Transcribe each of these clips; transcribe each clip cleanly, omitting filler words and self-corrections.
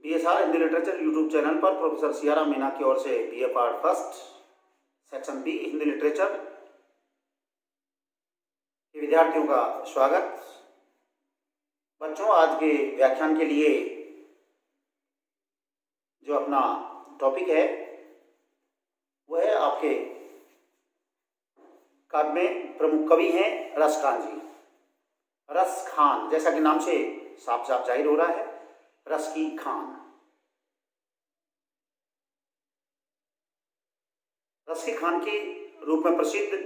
BSR Hindi literature YouTube channel पर professor Siyaram Meena की ओर से BA part first section B Hindi literature के विद्यार्थियों का स्वागत। बच्चों, आज के व्याख्यान के लिए जो अपना टॉपिक है वह है आपके काव्य में प्रमुख कवि हैं रसखान जी। रसखान, जैसा कि नाम से साफ साफ जाहिर हो रहा है, रस की खान। रस की खान के रूप में प्रसिद्ध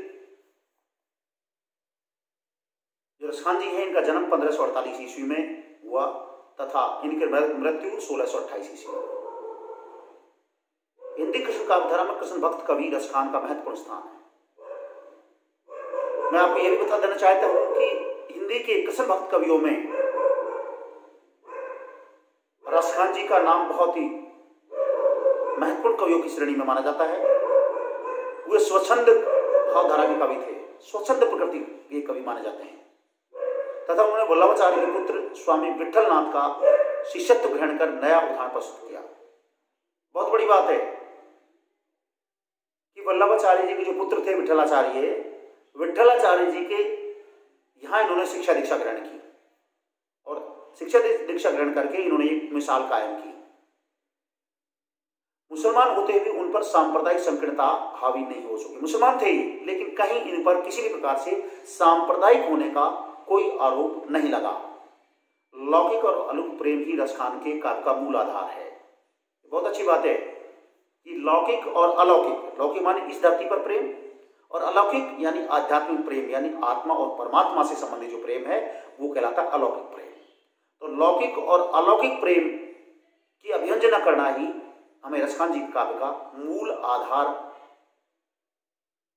जो रसखान जी हैं, इनका जन्म 1548 ईस्वी में हुआ तथा इनकी मृत्यु 1628 ईस्वी में। हिंदी कृष्ण काव्यधारा में कृष्ण भक्त कवि रसखान का महत्वपूर्ण स्थान है। मैं आपको यह भी बता देना चाहता हूं कि हिंदी के कृष्ण भक्त कवियों में रसखान जी का नाम बहुत ही महत्वपूर्ण कवियों की श्रेणी में माना जाता है। वे स्वच्छंद भावधारा के कवि थे, स्वच्छंद प्रकृति के कवि माने जाते हैं तथा उन्होंने वल्लभाचार्य के पुत्र स्वामी विठलनाथ का शिष्यत्व ग्रहण कर नया उदाहरण प्रस्तुत किया। बहुत बड़ी बात है कि वल्लभाचार्य जी के जो पुत्र थे विठलाचार्य जी के यहाँ इन्होंने शिक्षा दीक्षा ग्रहण की और शिक्षा दीक्षा ग्रहण करके इन्होंने एक मिसाल कायम की। मुसलमान होते हुए उन पर सांप्रदायिक संकीर्णता हावी नहीं हो सकी। मुसलमान थे लेकिन कहीं इन पर किसी भी प्रकार से सांप्रदायिक होने का कोई आरोप नहीं लगा। लौकिक और अलौकिक प्रेम ही रसखान के काव्य का मूल आधार है। बहुत अच्छी बात है कि लौकिक और अलौकिक, लौकिक माने इस धरती पर प्रेम और अलौकिक यानी आध्यात्मिक प्रेम, यानी आत्मा और परमात्मा से संबंधित जो प्रेम है वो कहलाता है अलौकिक प्रेम। तो लौकिक और अलौकिक प्रेम की अभिव्यंजना करना ही हमें रसखान जी काव्य का मूल आधार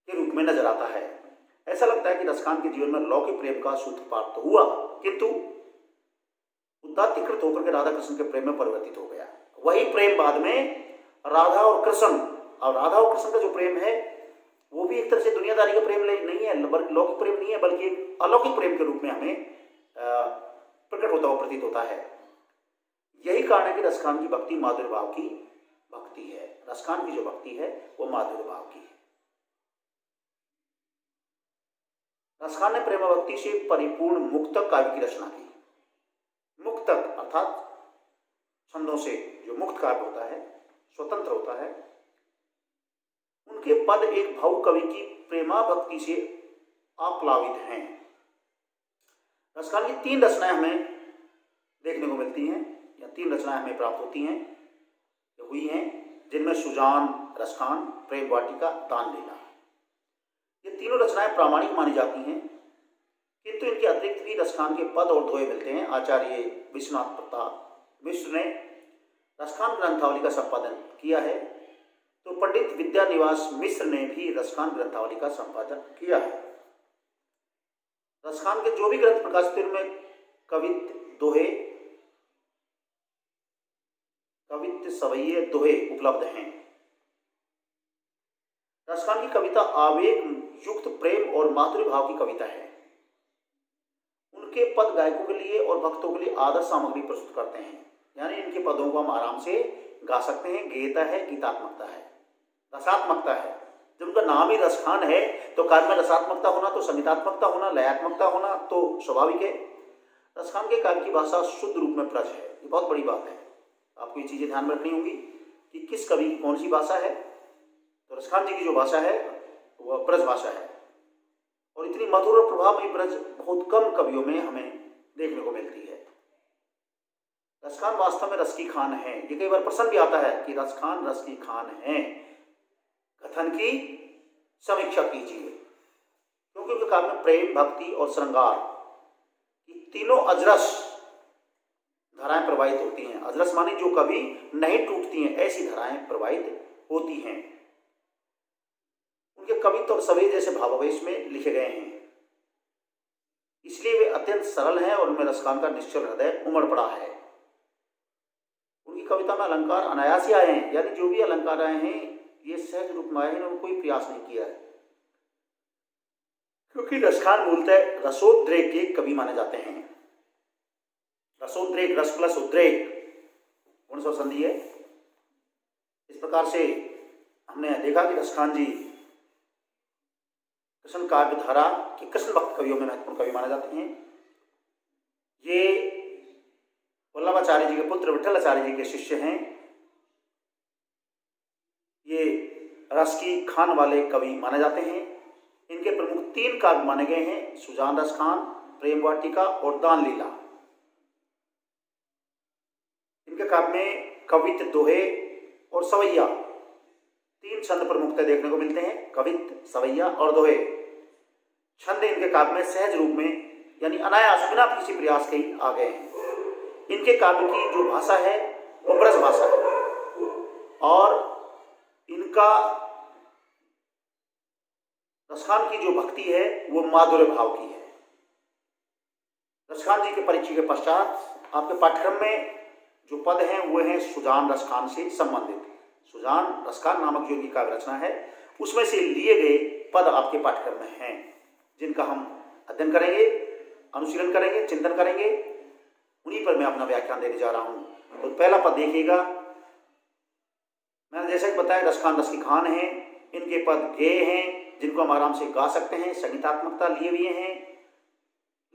के रूप में नजर आता है। ऐसा लगता है कि रसखान के जीवन में लौकिक प्रेम का सूत्रपात तो हुआ, किंतु उदात्तीकृत होकर के राधा कृष्ण के प्रेम में परिवर्तित हो गया। वही प्रेम बाद में राधा और कृष्ण का जो प्रेम है वो भी एक तरह से दुनियादारी का प्रेम नहीं है, लौकिक प्रेम नहीं है, बल्कि एक अलौकिक प्रेम के रूप में हमें प्रकट होता हुआ प्रतीत होता है। यही कारण है कि रसखान की भक्ति माधुर्य भाव की भक्ति है। रसखान की जो भक्ति है वो माधुर्य भाव की है। रसखान ने प्रेम भक्ति से परिपूर्ण मुक्तक काव्य की रचना की। मुक्तक अर्थात छंदों से जो मुक्त काव्य होता है, स्वतंत्र होता है, उनके पद एक भावुक कवि की प्रेमा भक्ति से आप्लावित हैं। रसखान की 3 रचनाएं हमें देखने को मिलती हैं या 3 रचनाएं हमें प्राप्त होती हैं हुई हैं, जिनमें सुजान, रसखान, प्रेम वाटिका, दान लीला, ये तीनों रचनाएं प्रामाणिक मानी जाती हैं, किंतु इनके अतिरिक्त भी रसखान के पद और दोहे मिलते हैं। आचार्य विश्वनाथ प्रताप मिश्र ने रसखान ग्रंथावली का संपादन किया है, तो पंडित विद्यानिवास मिश्र ने भी रसखान ग्रंथावली का संपादन किया है। रसखान के जो भी ग्रंथ प्रकाशित उनमें कवित्त दोहे, कवित्त सवैये दोहे उपलब्ध हैं। रसखान की कविता आवेग युक्त प्रेम और माधुर्य भाव की कविता है। उनके पद गायकों के लिए और भक्तों के लिए आदर्श सामग्री प्रस्तुत करते हैं, यानी इनके पदों को हम आराम से गा सकते हैं। गेयता है, गीतात्मकता है, रसात्मकता है। जब उनका नाम ही रसखान है तो काव्य में रसात्मकता होना, तो संगीतात्मकता होना, लयात्मकता होना तो स्वाभाविक है। रसखान के काव्य की भाषा शुद्ध रूप में ब्रज है। ये बहुत बड़ी बात है, आपको ये चीजें ध्यान में रखनी होगी कि किस कवि की कौन सी भाषा है। तो रसखान जी की जो भाषा है वह ब्रज भाषा है और इतनी मधुर और प्रभावमयी ब्रज बहुत कम कवियों में हमें देखने को मिलती है। रसखान वास्तव में रस की खान है। ये कई बार प्रश्न भी आता है कि रसखान रस की खान है, कथन की समीक्षा कीजिए, क्योंकि उनके काव्य में प्रेम, भक्ति और श्रृंगार की तीनों अजरस धाराएं प्रवाहित होती हैं। अजरस माने जो कभी नहीं टूटती हैं, ऐसी धाराएं प्रवाहित होती हैं। उनके कवित्व और सवें जैसे भावावेश में लिखे गए हैं, इसलिए वे अत्यंत सरल हैं और उनमें रसखान का निश्चल हृदय उमड़ पड़ा है। उनकी कविता में अलंकार अनायास ही आए हैं, यानी जो भी अलंकार आए हैं ये सहज रूप में आए हैं, उन्होंने कोई प्रयास नहीं किया है, क्योंकि रसखान मूलतः रसोद्रेक के कवि माने जाते हैं। रसोद्रेक, रस प्लस उद्रेक, पूर्ण स्वर संधि है। इस प्रकार से हमने देखा कि रसखान जी कृष्ण काव्य धारा के कृष्ण भक्त कवियों में महत्वपूर्ण कवि माने जाते हैं। ये वल्लभाचार्य जी के पुत्र विठ्ठलाचार्य जी के शिष्य हैं। ये रस की खान वाले कवि माने जाते हैं। इनके प्रमुख 3 काव्य माने गए हैं, सुजान रस खान, प्रेम वाटिका और दान लीला। इनके काव्य में कवित, दोहे और सवैया 3 छंद प्रमुखता देखने को मिलते हैं, कवित, सवैया और दोहे। छंद इनके काव्य में सहज रूप में यानी अनायास बिना किसी प्रयास के ही आ गए हैं। इनके काव्य की जो भाषा है वो ब्रज भाषा है और इनका रसखान की जो भक्ति है वो माधुर्य भाव की है। रसखान जी के परिचय के पश्चात आपके पाठ्यक्रम में जो पद हैं वो हैं सुजान रसखान से संबंधित। सुजान रसखान नामक जो इनकी काव्य रचना है उसमें से लिए गए पद आपके पाठ्यक्रम में हैं, जिनका हम अध्ययन करेंगे, अनुशीलन करेंगे, चिंतन करेंगे। उन्हीं पर मैं अपना व्याख्यान देने जा रहा हूं। तो पहला पद देखिएगा। मैंने जैसा कि बताया रसखान रस की खान है। इनके पद गेय हैं जिनको हम आराम से गा सकते हैं, संगीतात्मकता लिए हुए हैं,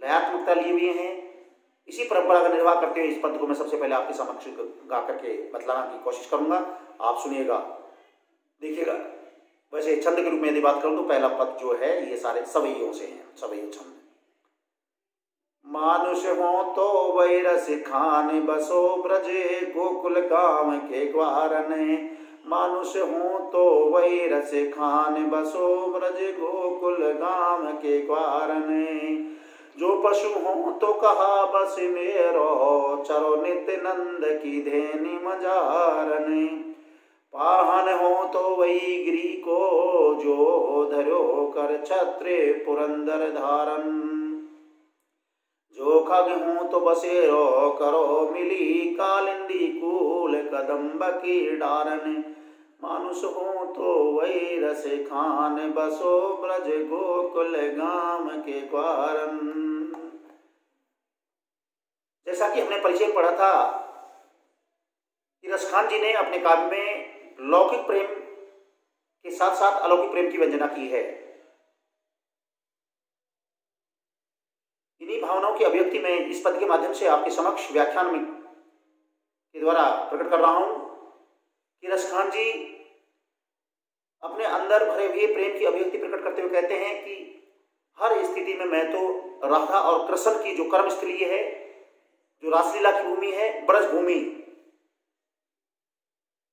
लयात्मकता लिए हुए हैं। इसी परंपरा का निर्वाह करते हुए इस पद को मैं सबसे पहले आपके समक्ष गा करके बतलाने की कोशिश करूंगा। आप सुनिएगा, देखिएगा। वैसे छंद के रूप में यदि बात करूं तो पहला पद जो है ये सारे सवैयों से हैं, सवैया छंद। मानुष हो तो वही रस खान बसो ब्रजे गोकुल गाँव के ग्वारन। मानुष हो तो वही रस खान बसो ब्रज गोकुल गाँव के ग्वारन। जो पशु हो तो कहा बस मेरो चरो नित्य नंद की धेनि मजारन। पाहन हो तो वही गिरी को जो धरो कर छत्र पुरंदर धारन। जो खग हो तो बसेरो करो मिली कालिंदी कूल कदम्ब की डारन। मानुष हो तो वही रस खान बसो ब्रज गोकुल गाम के ग्वारन। जैसा कि हमने परिचय पढ़ा था कि रसखान जी ने अपने काव्य में लौकिक प्रेम के साथ साथ अलौकिक प्रेम की वंदना की है। इन्हीं भावनाओं की अभिव्यक्ति में इस पद के माध्यम से आपके समक्ष व्याख्यान में के द्वारा प्रकट कर रहा हूं कि रसखान जी अपने अंदर भरे हुए प्रेम की अभिव्यक्ति प्रकट करते हुए कहते हैं कि हर स्थिति में मैं तो राधा और कृष्ण की जो कर्म स्थली है, जो रासलीला की भूमि है, ब्रज भूमि,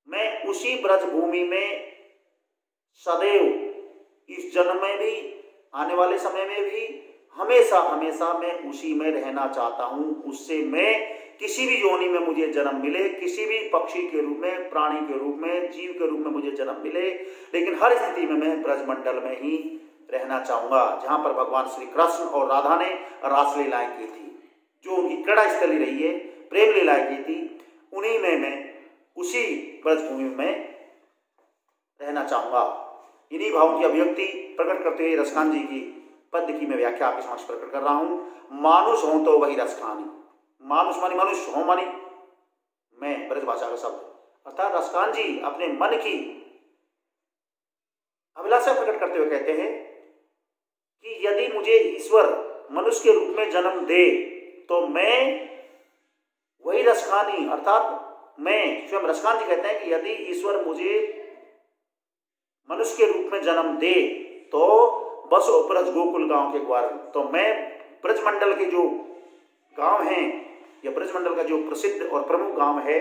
मैं उसी ब्रज भूमि में सदैव इस जन्म में भी, आने वाले समय में भी, हमेशा हमेशा मैं उसी में रहना चाहता हूं। उससे मैं किसी भी योनि में मुझे जन्म मिले, किसी भी पक्षी के रूप में, प्राणी के रूप में, जीव के रूप में मुझे जन्म मिले, लेकिन हर स्थिति में मैं ब्रजमंडल में ही रहना चाहूंगा जहां पर भगवान श्री कृष्ण और राधा ने रासलीलाएं की थी, जो उनकी क्रीड़ा स्थली रही है, प्रेम लीलाएं की थी, उन्हीं में मैं उसी ब्रजभूमि में रहना चाहूंगा। इन्हीं भावों की अभिव्यक्ति प्रकट करते हुए रसखान जी की पद की मैं व्याख्या आपके समक्ष प्रकट कर रहा हूं। मानुष हो तो वही रसखानी। मानुष मानी मनुष्य, हो मानी मैं, ब्रज भाषा का शब्द, अर्थात रसखान जी अपने मन की अभिलाषा प्रकट करते हुए कहते हैं कि यदि मुझे ईश्वर मनुष्य के रूप में जन्म दे तो मैं वही रसखानी, अर्थात मैं, स्वयं रसखान जी कहते हैं कि यदि ईश्वर मुझे मनुष्य के रूप में जन्म दे तो बस ब्रज गोकुल गांव के ग्वार, तो मैं ब्रजमंडल के जो गांव हैं या ब्रजमंडल का जो प्रसिद्ध और प्रमुख गांव है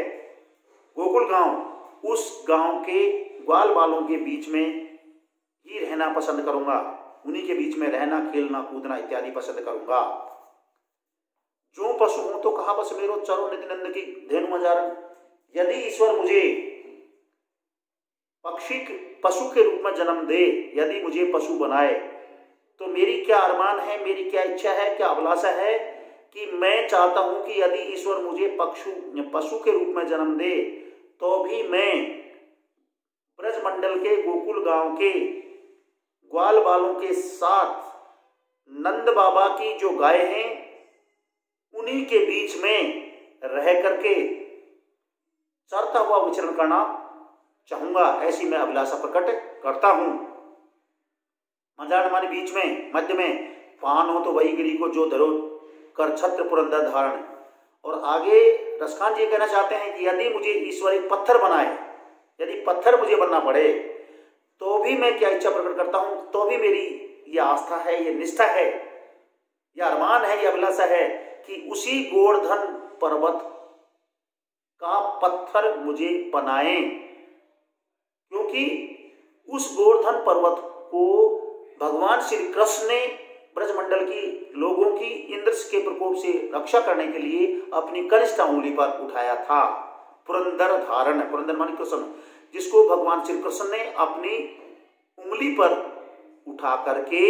गोकुल गांव, उस गांव के ग्वाल बालों के बीच में ही रहना पसंद करूंगा। उन्हीं के बीच में रहना, खेलना, कूदना इत्यादि पसंद करूंगा। जो पशु हूं तो कहा बस मेरो चरो नित्यानंद की धेनु मजारन। यदि ईश्वर मुझे पशु के रूप में जन्म दे, यदि मुझे पशु बनाए, तो मेरी क्या अरमान है, मेरी क्या इच्छा है, क्या अभिलाषा है कि मैं चाहता हूं कि यदि ईश्वर मुझे पशु के रूप में जन्म दे तो भी मैं ब्रजमंडल के गोकुल गांव के ग्वाल बालों के साथ नंद बाबा की जो गाय हैं, उन्हीं के बीच में रह करके चरता हुआ विचरण करना चाहूंगा, ऐसी मैं अभिलाषा प्रकट करता हूं। मंझाड़ माने बीच में, मध्य में, पान हो तो वही गिरी को जो धरो कर छत्र पुरंदर धारण। और आगे रसखान जी कहना चाहते हैं कि यदि मुझे ईश्वर एक पत्थर बनाए, यदि पत्थर मुझे बनना पड़े तो भी मैं क्या इच्छा प्रकट करता हूं, तो भी मेरी यह आस्था है, यह निष्ठा है, यह अरमान है, यह अभिलाषा है कि उसी गोवर्धन पर्वत का पत्थर मुझे बनाए, क्योंकि उस गोवर्धन पर्वत को भगवान श्री कृष्ण ने ब्रजमंडल की लोगों की इंद्र के प्रकोप से रक्षा करने के लिए अपनी कनिष्ठ उंगली पर उठाया था। पुरंदर धारण, पुरंदर माने कृष्ण, जिसको भगवान श्री कृष्ण ने अपनी उंगली पर उठा करके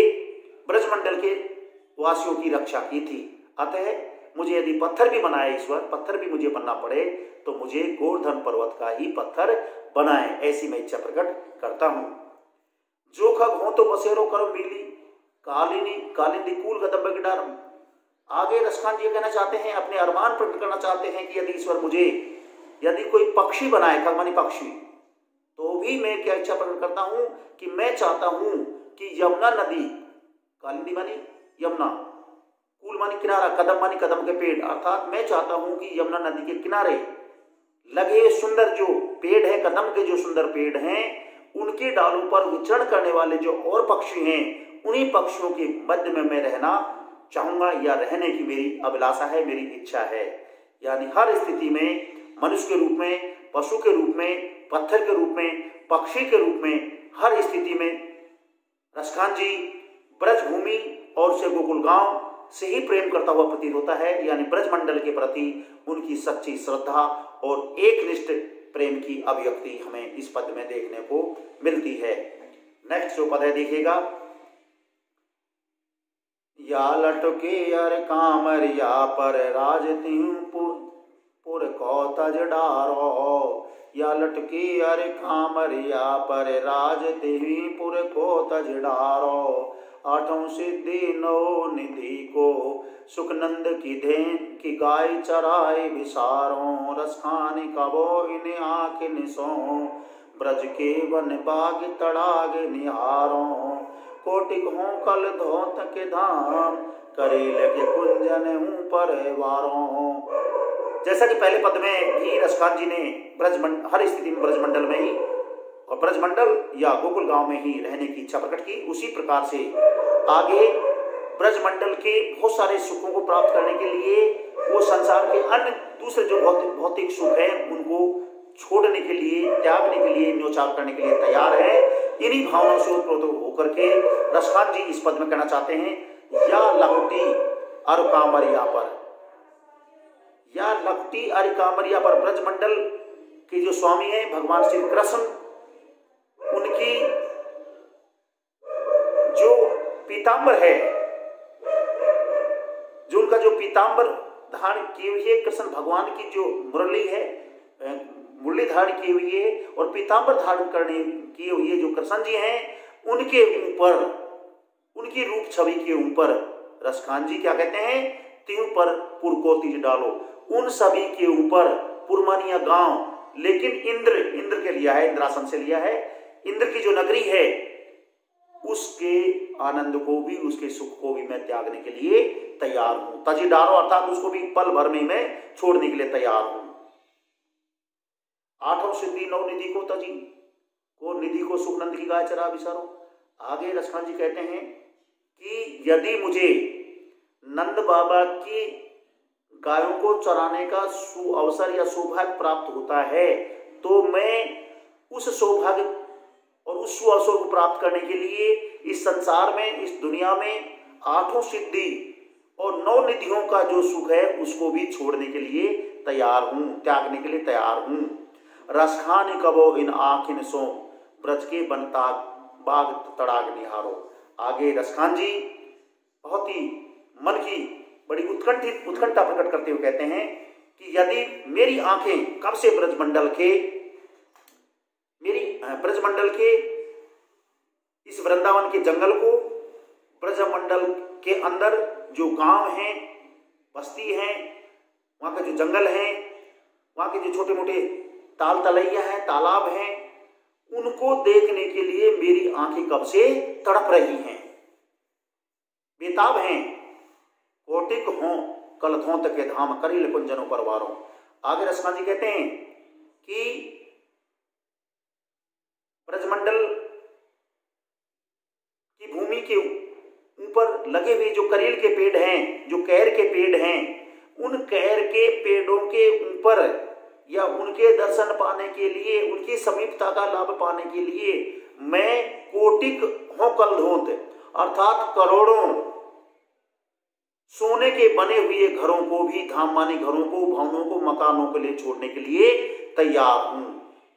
ब्रजमंडल के वासियों की रक्षा की थी। अतः मुझे यदि पत्थर भी बनाए ईश्वर, पत्थर भी मुझे बनना पड़े तो मुझे गोवर्धन पर्वत का ही पत्थर बनाए, ऐसी मैं इच्छा प्रकट करता हूं। जो खग हो तो बसेरो करो मिली कालिनी कालिंदी कूल गदम्ब गिटार। आगे रसखान जी कहना चाहते हैं, अपने अरमान प्रकट करना चाहते हैं कि यदि ईश्वर मुझे यदि कोई पक्षी बनाए, खग मानी पक्षी, तो भी मैं क्या इच्छा प्रकट करता हूं कि मैं चाहता हूं कि यमुना नदी, कालिंदी मानी यमुना, कूल मानी किनारा, कदम मानी कदम के पेड़, अर्थात मैं चाहता हूं कि यमुना नदी के किनारे लगे सुंदर जो पेड़ है, कदम के जो सुंदर पेड़ हैं, उनके डालों पर विचरण करने वाले जो और पक्षी हैं, उन्हीं पक्षियों के मध्य में मैं रहना चाहूंगा, या रहने की मेरी अभिलाषा है, मेरी इच्छा है। यानी हर स्थिति में, मनुष्य के रूप में, पशु के रूप में, पत्थर के रूप में, पक्षी के रूप में, हर स्थिति में रसखान जी ब्रजभूमि और से गोकुल गांव से ही प्रेम करता हुआ प्रतीत होता है। यानी ब्रजमंडल के प्रति उनकी सच्ची श्रद्धा और एकनिष्ठ प्रेम की अभिव्यक्ति हमें इस पद में देखने को मिलती है। नेक्स्ट जो पद है देखिएगा, या लटके अर कामरिया पर राज पुर को तज डारो। या लटके अर कामरिया पर राज पुर को तज डारो। आठों सिद्धि नौ निधि को सुखनंद की धेन की गाय चराए विसारों। रसखानी कबो इन आँख निसो ब्रज के वन बाग तड़ाग निहारों। कोटिक हों कल धोत के धाम करेल के कुंजन ऊपर वारों। जैसा कि पहले पद में ही रसखान जी ने हर स्थिति में ब्रजमंडल में ही और ब्रजमंडल या गोकुल गांव में ही रहने की इच्छा प्रकट की, उसी प्रकार से आगे ब्रजमंडल के बहुत सारे सुखों को प्राप्त करने के लिए वो संसार के अन्य दूसरे जो भौतिक सुख है उनको छोड़ने के लिए, त्यागने के लिए, न्योछावर करने के लिए तैयार है। इन्हीं भावनाओं से उत्प्रोत होकर के रसखान जी इस पद में कहना चाहते हैं, या लपटी अर कामरिया पर, या लपटी अर कामरिया पर। ब्रजमंडल के जो स्वामी हैं भगवान श्री कृष्ण, उनकी जो पीतांबर है, जो उनका जो पीतांबर धारण किए हुई है, कृष्ण भगवान की जो मुरली है, मुरली धारण की हुई है और पीतांबर धारण करने की हुई है जो कृष्ण जी हैं, उनके ऊपर, उनकी रूप छवि के ऊपर रसखान जी क्या कहते हैं, त्यों पर पुर को तिज डालो। उन सभी के ऊपर, पुरमानिया गांव, लेकिन इंद्र के लिया है, इंद्रासन से लिया है, इंद्र की जो नगरी है उसके आनंद को भी, उसके सुख को भी मैं त्यागने के लिए तैयार हूं। तजी डालो अर्थात उसको भी पल भर में मैं छोड़ने के लिए तैयार हूं। आठों सिद्धि नौ निधि को तजी को निधि को सुखनंद की गाय चरा विसारो। आगे रसखान जी कहते हैं कि यदि मुझे नंद बाबा की गायों को चराने का सुअवसर या सौभाग्य प्राप्त होता है तो मैं उस सौभाग्य और उस सुअवसर को प्राप्त करने के लिए इस संसार में, इस दुनिया में आठों सिद्धि और नौ निधियों का जो सुख है उसको भी छोड़ने के लिए तैयार हूं, त्यागने के लिए तैयार हूं। रसखानी कबो इन आँखिन सो ब्रज के बनता बाग तड़ाग निहारो। आगे रसखान जी बहुत ही मन की बड़ी उत्कंठा प्रकट करते हुए कहते हैं कि यदि मेरी आंखें कब से ब्रजमंडल के इस वृंदावन के जंगल को, ब्रजमंडल के अंदर जो गांव हैं, बस्ती हैं, वहां के जो जंगल हैं, वहां के जो छोटे मोटे ताल तलैया है, तालाब हैं, उनको देखने के लिए मेरी आंखें कब से तड़प रही हैं, बेताब हैं। कोटिक हों कलथों तक के धाम करिल कुंजनों परवारों। आगे रसकांत जी कहते हैं कि ब्रजमंडल की भूमि के ऊपर लगे हुए जो करील के पेड़ हैं, जो कैर के पेड़ हैं, उन कैर के पेड़ों के ऊपर या उनके दर्शन पाने के लिए, उनकी समीपता का लाभ पाने के लिए मैं कोटिक हों कलधोंत अर्थात करोड़ों सोने के बने हुए घरों को भी, धाम मानी घरों को, भवनों को, मकानों के लिए छोड़ने के लिए तैयार हूं।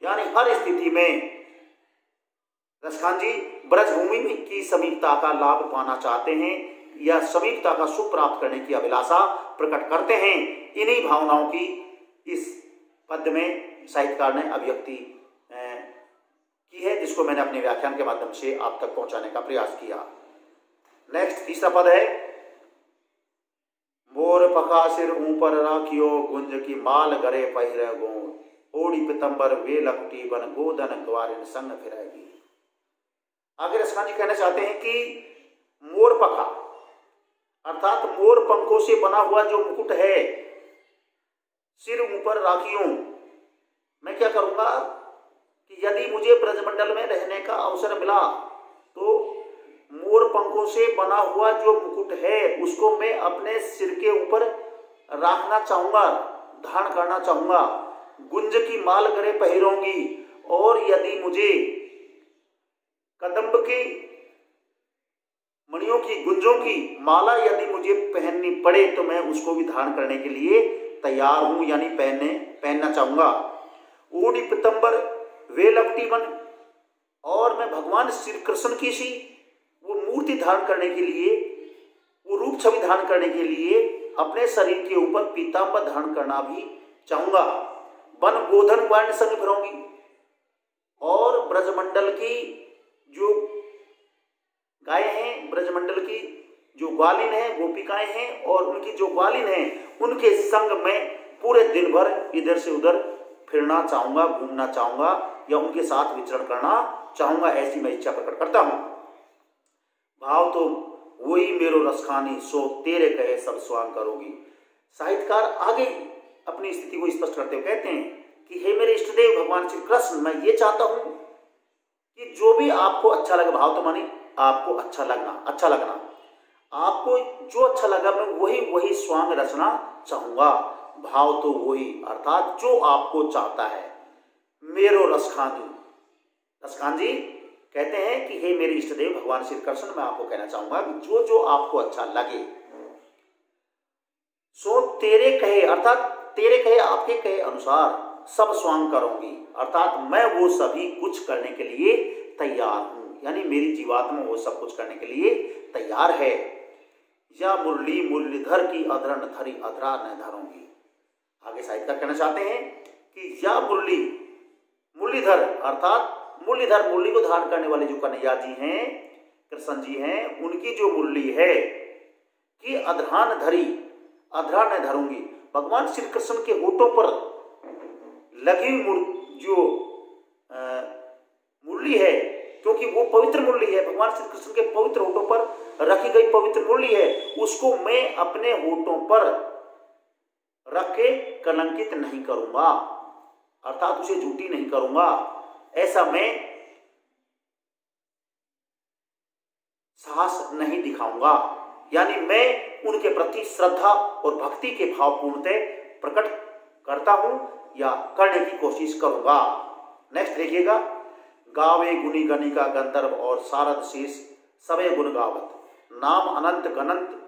यानी हर स्थिति में रसखान जी ब्रजभूमि की समीपता का लाभ पाना चाहते हैं या समीपता का सुख प्राप्त करने की अभिलाषा प्रकट करते हैं। इन्हीं भावनाओं की इस पद्य में साहित्यकार ने अभिव्यक्ति की है, जिसको मैंने अपने व्याख्यान के माध्यम से आप तक पहुंचाने का प्रयास किया। नेक्स्ट तीसरा पद है, मोर पखा सिर ऊपर राखियो गुंज की माल गरे पहिरे गो, ओड़ी पितंबर वे लपटी बन गोदन ग्वारिन संग फिरेगी। आगे रसकांत जी कहना चाहते हैं कि मोर पखा अर्थात मोर पंखों से बना हुआ जो मुकुट है, सिर ऊपर राखियों, मैं क्या करूंगा कि यदि मुझे ब्रजमंडल में रहने का अवसर मिला तो मोर पंखों से बना हुआ जो मुकुट है उसको मैं अपने सिर के ऊपर रखना चाहूंगा, धारण करना चाहूंगा। गुंज की माल गरे पहिरूंगी, और यदि मुझे कदम्ब की मणियों की, गुंजों की माला यदि मुझे पहननी पड़े तो मैं उसको भी धारण करने के लिए तैयार हूं, यानी पहनना चाहूंगा। ओडी पितंबर वे लपटी बन, और मैं भगवान श्री कृष्ण की सी वो मूर्ति धारण करने के लिए, वो रूप छवि धारण करने के लिए अपने शरीर के ऊपर पीतांबर धारण करना भी चाहूंगा। वन गोधन वर्ण संग फिरूंगी, और ब्रजमंडल की जो गाय हैं, ब्रजमंडल की जो ग्वालिन है, गोपिकाएं हैं, और उनकी जो ग्वालिन है उनके संग में पूरे दिन भर इधर से उधर फिरना चाहूंगा, घूमना चाहूंगा, या उनके साथ विचरण करना चाहूंगा, ऐसी मैं इच्छा प्रकट करता हूं। भाव तो वही मेरो रसखानी, सो तेरे कहे सब स्वांग करोगी। साहित्यकार आगे अपनी स्थिति को स्पष्ट करते हुए कहते हैं कि हे मेरे इष्ट देव भगवान श्री कृष्ण, मैं ये चाहता हूं कि जो भी आपको अच्छा लगे, भाव तो मानी आपको अच्छा लगना, आपको जो अच्छा लगा मैं वही स्वांग रचना चाहूंगा। भाव तो वही अर्थात जो आपको चाहता है। मेरो रसखान जी कहते हैं कि हे मेरे इष्ट देव भगवान श्री कृष्ण, मैं आपको कहना चाहूंगा कि जो जो आपको अच्छा लगे सो तेरे कहे, अर्थात तेरे कहे, आपके कहे अनुसार सब स्वांग करूंगी, अर्थात मैं वो सभी कुछ करने के लिए तैयार हूं, यानी मेरी जीवात्मा वो सब कुछ करने के लिए तैयार है। या मुरली मुरलीधर की अधरन धरी अधरा न धरूंगी। आगे साहित्यकार कहना चाहते हैं कि या मुरलीधर अर्थात मुरलीधर, मुरली को धारण करने वाले जो कन्हैया जी हैं, कृष्ण जी हैं, उनकी जो मुरली है कि अधरान धरी, अधरा न धरूंगी। भगवान श्री कृष्ण के होठों पर लगी जो मुरली है, क्योंकि वो पवित्र मुरली है, भगवान श्री कृष्ण के पवित्र होठों पर रखी गई पवित्र मुरली है, उसको मैं अपने होठों पर रख के कलंकित नहीं करूंगा, अर्थात उसे झूठी नहीं करूंगा, ऐसा मैं साहस नहीं दिखाऊंगा। यानी मैं उनके प्रति श्रद्धा और भक्ति के भाव पूर्णतः प्रकट करता हूं या करने की कोशिश करूंगा। नेक्स्ट देखिएगा, गावे गुनी गणिका गंधर्व और सारद शेष सबे गुण गावत, नाम अनंत गणंत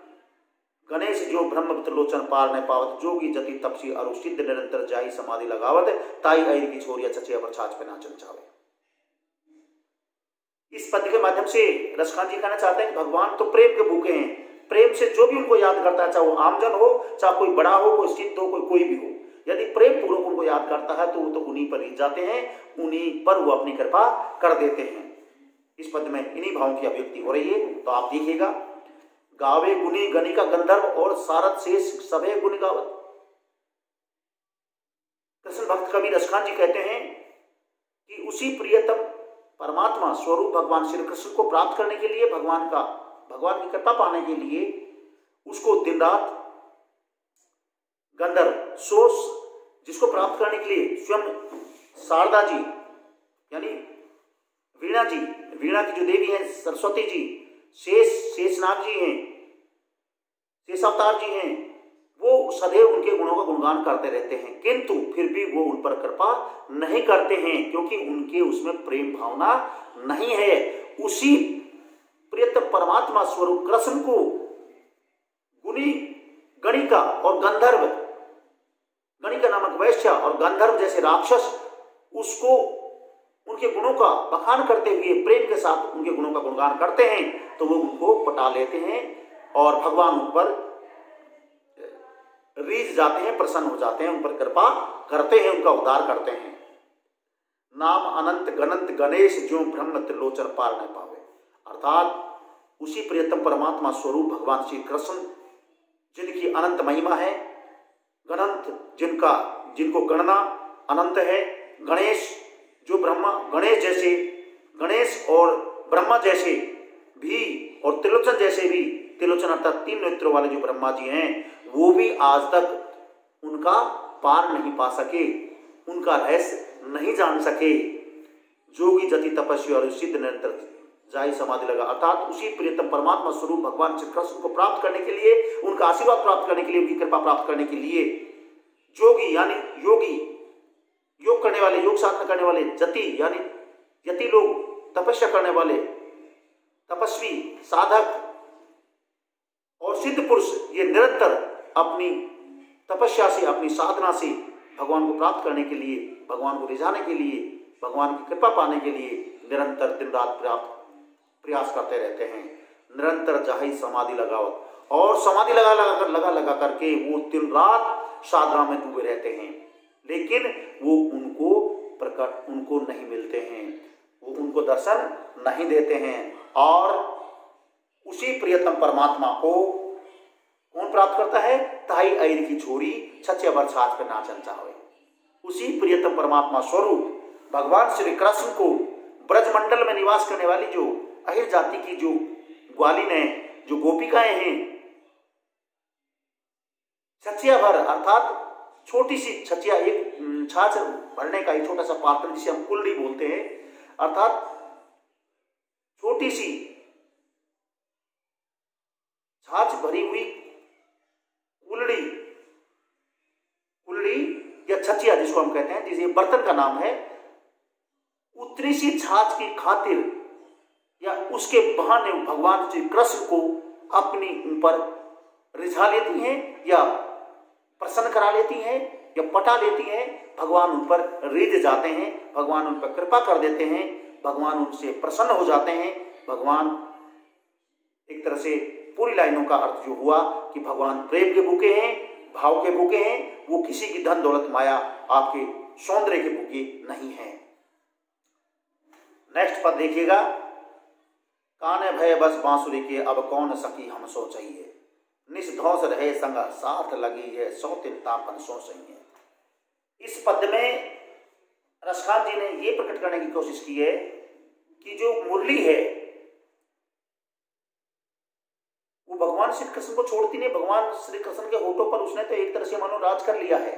गणेश जो ब्रह्म त्रिलोचन पार न पावत, जोगी जति तपसी अरु सिद्ध निरंतर जाई समाधि लगावत, ताई ऐर की छोरिया चचिया पर छाछ पे नाचन चावे। इस पद्य के माध्यम से रसखान जी कहना चाहते हैं कि भगवान तो प्रेम के भूखे हैं, प्रेम से जो भी उनको याद करता है, चाहे वो आमजन हो, चाहे कोई बड़ा हो, कोई सिद्ध हो, कोई भी हो, यदि प्रेम पूर्वक उनको याद करता है तो वो तो उन्हीं पर रीझ जाते हैं, उन्हीं पर वो अपनी कृपा कर देते हैं। इस पद में इन्हीं भावों की अभिव्यक्ति हो रही है, तो आप देखिएगा, गावे गुनी गणिका गंधर्व और सारद शेष सबे गुण गावत। कृष्ण भक्त कवि रसखान जी कहते हैं कि उसी प्रियतम परमात्मा स्वरूप भगवान श्री कृष्ण को प्राप्त करने के लिए, भगवान की कृपा पाने के लिए उसको दिन रात गंधर्व सोस, जिसको प्राप्त करने के लिए स्वयं शारदा जी यानी वीणा जी, वीणा की जो देवी हैं सरस्वती जी, शेषनाग जी हैं, शेषावतार जी हैं, वो सदैव उनके गुणों का गुणगान करते रहते हैं, किंतु फिर भी वो उन पर कृपा नहीं करते हैं क्योंकि उनके उसमें प्रेम भावना नहीं है। उसी प्रियतम परमात्मा स्वरूप कृष्ण को गुणी, गणिका और गंधर्व, गणिका नामक वैश्य और गंधर्व जैसे राक्षस उसको उनके गुणों का बखान करते हुए प्रेम के साथ उनके गुणों का गुणगान करते हैं तो वो उनको पटा लेते हैं और भगवान उन पर रीझ जाते हैं, प्रसन्न हो जाते हैं, उन पर कृपा करते हैं, उनका उद्धार करते हैं। नाम अनंत गणंत गणेश जो ब्रह्म त्रिलोचन पार न पावे, अर्थात उसी प्रियतम परमात्मा स्वरूप भगवान श्री कृष्ण जिनकी अनंत महिमा है, गणंत जिनको गणना अनंत है, गणेश जो ब्रह्मा, गणेश और ब्रह्मा जैसे भी और त्रिलोचन जैसे भी, त्रिलोचन अर्थात 3 नेत्रों वाले जो ब्रह्मा जी हैं वो भी आज तक उनका पार नहीं पा सके, उनका रहस्य नहीं जान सके। जोगी जति तपस्वी और सिद्ध निरंतर जाई समाधि लगा, अर्थात उसी प्रियतम परमात्मा स्वरूप भगवान श्री कृष्ण को प्राप्त करने के लिए, उनका आशीर्वाद प्राप्त करने के लिए, उनकी कृपा प्राप्त करने के लिए जोगी यानी योगी, योग करने वाले, योग साधना करने वाले, जति यानी यति लोग, तपस्या करने वाले, तपस्वी, साधक और सिद्ध पुरुष ये निरंतर अपनी तपस्या से, अपनी साधना से भगवान को प्राप्त करने के लिए, भगवान को रिझाने के लिए, भगवान की कृपा पाने के लिए निरंतर दिन रात प्रयास करते रहते हैं। निरंतर जाहि समाधि लगावत, और समाधि लगा करके वो दिन रात साधना में डूबे रहते हैं, लेकिन वो उनको नहीं मिलते हैं, वो उनको दर्शन नहीं देते हैं। और उसी प्रियतम परमात्मा को कौन प्राप्त करता है? ताई ऐर की छोरी छच्चे बर छाछ पे नाचन चाहे। उसी प्रियतम परमात्मा स्वरूप भगवान श्री कृष्ण को ब्रजमंडल में निवास करने वाली जो अहिर जाति की जो ग्वालिन है, जो गोपिकाएं हैं, छचिया भर अर्थात छोटी सी छचिया, एक छाछ भरने का एक छोटा सा पात्र जिसे हम कुल्ली बोलते हैं, अर्थात छोटी सी छाछ भरी हुई कुल्ली या छचिया जिसको हम कहते हैं, जिसे बर्तन का नाम है, उतनी सी छाछ की खातिर या उसके बहाने भगवान श्री कृष्ण को अपनी ऊपर रिझा लेती हैं या प्रसन्न करा लेती हैं या पटा लेती हैं। भगवान उन पर रिझ जाते हैं, भगवान उन पर कृपा कर देते हैं, भगवान उनसे प्रसन्न हो जाते हैं। भगवान एक तरह से पूरी लाइनों का अर्थ जो हुआ कि भगवान प्रेम के भूखे हैं, भाव के भूखे हैं, वो किसी की धन दौलत माया आपके सौंदर्य के भूखे नहीं हैं। नेक्स्ट पद देखिएगा, काने भय बस बांसुरी के अब कौन सकी हम सो चाहिए, निष्धौस रहे संग साथ लगी है सौतिन तापन सो सही है। इस पद में रसखान जी ने यह प्रकट करने की कोशिश की है कि जो मुरली है वो भगवान श्री कृष्ण को छोड़ती नहीं, भगवान श्री कृष्ण के होठों पर उसने तो एक तरह से मानो राज कर लिया है।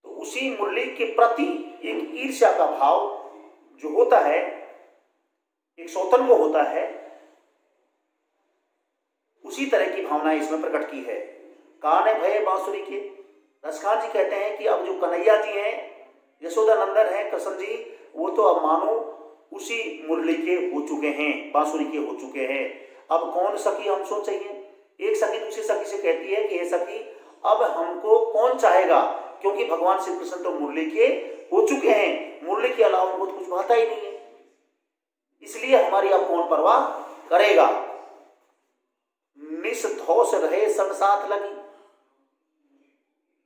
तो उसी मुरली के प्रति एक ईर्ष्या का भाव जो होता है, एक सौतन को होता है, उसी तरह की भावना इसमें प्रकट की है। काने भय बांसुरी के, रसखान जी कहते हैं कि अब जो कन्हैया जी हैं, यशोदा नंदन हैं, कृष्ण जी, वो तो अब मानो उसी मुरली के हो चुके हैं, बांसुरी के हो चुके हैं। अब कौन सखी हम सो चाहिए। एक सखी दूसरी सखी से कहती है कि हे सखी अब हमको कौन चाहेगा, क्योंकि भगवान श्री कृष्ण तो मुरली के हो चुके हैं, मुरली के अलावा उनको तो कुछ भाता ही नहीं है, इसलिए हमारी अब कौन परवाह करेगा। निष्धौस रहे संग साथ लगी,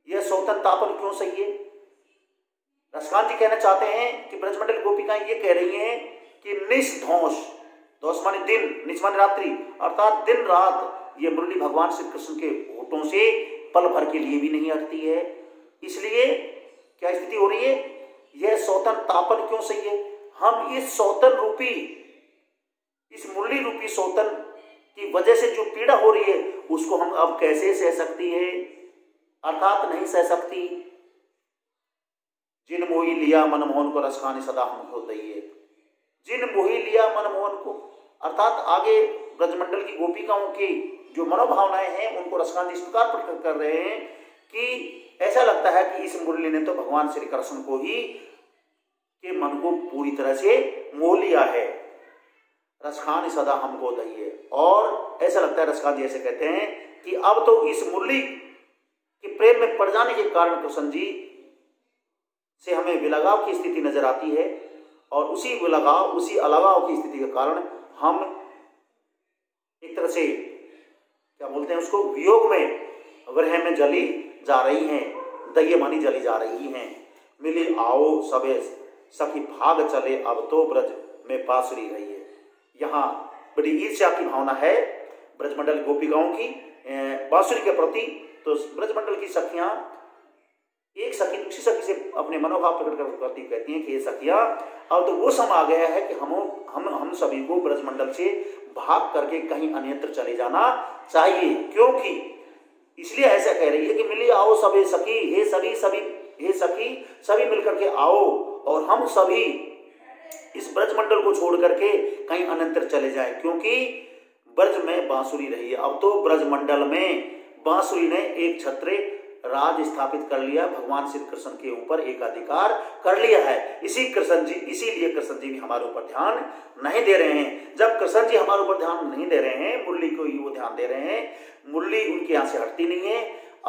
यह सौतन तापन क्यों सही है। रसखान जी कहना चाहते हैं कि ब्रजमंडल गोपिकाएं ये कह रही हैं कि निष्धौस, धौस माने दिन, निश माने रात्रि, अर्थात दिन रात ये मुरली भगवान श्री कृष्ण के होठों से पल भर के लिए भी नहीं हटती है। इसलिए क्या स्थिति हो रही है, यह सौतन तापन क्यों सही है। हम इस सौतन रूपी, इस मुरली रूपी सौतन की वजह से जो पीड़ा हो रही है उसको हम अब कैसे सह सकती है, अर्थात नहीं सह सकती। जिन मोही लिया मनमोहन को रसखानी सदा हमको दइए। जिन मोही लिया मनमोहन को, अर्थात आगे ब्रजमंडल की गोपिकाओं की जो मनोभावनाएं हैं उनको रसखानी इस प्रकार प्रकट कर रहे हैं कि ऐसा लगता है कि इस मुरली ने तो भगवान श्री कृष्ण को ही के मन को पूरी तरह से मोह लिया है। रसखानी सदा हमको दइए। और ऐसा लगता है रसखान जी ऐसे कहते हैं कि अब तो इस मुरली के प्रेम में पड़ जाने के कारण कृष्ण जी से हमें विलगाव की स्थिति नजर आती है और उसी विलगाव, उसी अलगाव की स्थिति के कारण हम एक तरह से क्या बोलते हैं उसको, वियोग में, विरह में जली जा रही हैं, दइये मानी जली जा रही हैं। मिली आओ सबे सखी भाग चले अब तो ब्रज में बांसुरी रही है। यहाँ बड़ी ईर्ष्या की भावना है ब्रजमंडल गोपिकाओं की बांसुरी के प्रति। तो ब्रजमंडल की सखियां एक सखी दूसरी सखी से अपने मनोभाव प्रकट करती कहती हैं कि ये सखियां अब तो वो समय आ गया है कि हम सभी को ब्रजमंडल से भाग करके कहीं अन्यत्र चले जाना चाहिए। क्योंकि इसलिए ऐसा कह रही है कि मिली आओ सभी सखी, हे सखी सभी मिलकर के आओ और हम सभी इस ब्रजमंडल को छोड़ करके कहीं अन्यत्र चले जाएं। क्योंकि ब्रज में बांसुरी रही है। अब तो ब्रजमंडल में बांसुरी ने एक छत्र राज स्थापित कर लिया, भगवान श्री कृष्ण के ऊपर एकाधिकार कर लिया है। इसीलिए कृष्ण जी भी हमारे ऊपर ध्यान नहीं दे रहे हैं। जब कृष्ण जी हमारे ऊपर ध्यान नहीं दे रहे हैं, मुरली को ही वो ध्यान दे रहे हैं, मुरली उनके यहाँ से हटती नहीं है,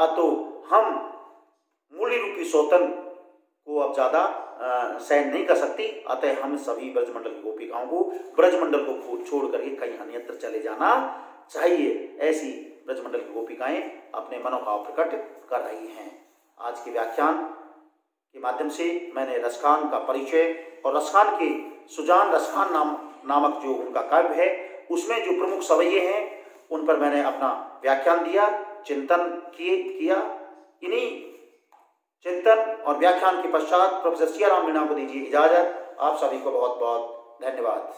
तो हम मुरली रूपी सौतन को अब ज्यादा सहन नहीं कर सकती। अतः हम सभी ब्रजमंडल की गोपिकाओं को ब्रजमंडल को छोड़ करके कहीं अन्यत्र चले जाना चाहिए। ऐसी ब्रजमंडल की गोपिकाएं अपने मनोभाव प्रकट कर रही हैं। आज के व्याख्यान के माध्यम से मैंने रसखान का परिचय और रसखान के सुजान रसखान नामक जो उनका काव्य है उसमें जो प्रमुख सवैये हैं उन पर मैंने अपना व्याख्यान दिया, चिंतन किया। इन्हीं चिंतन और व्याख्यान के पश्चात प्रोफेसर सियाराम मीणा को दीजिए इजाजत। आप सभी को बहुत बहुत धन्यवाद।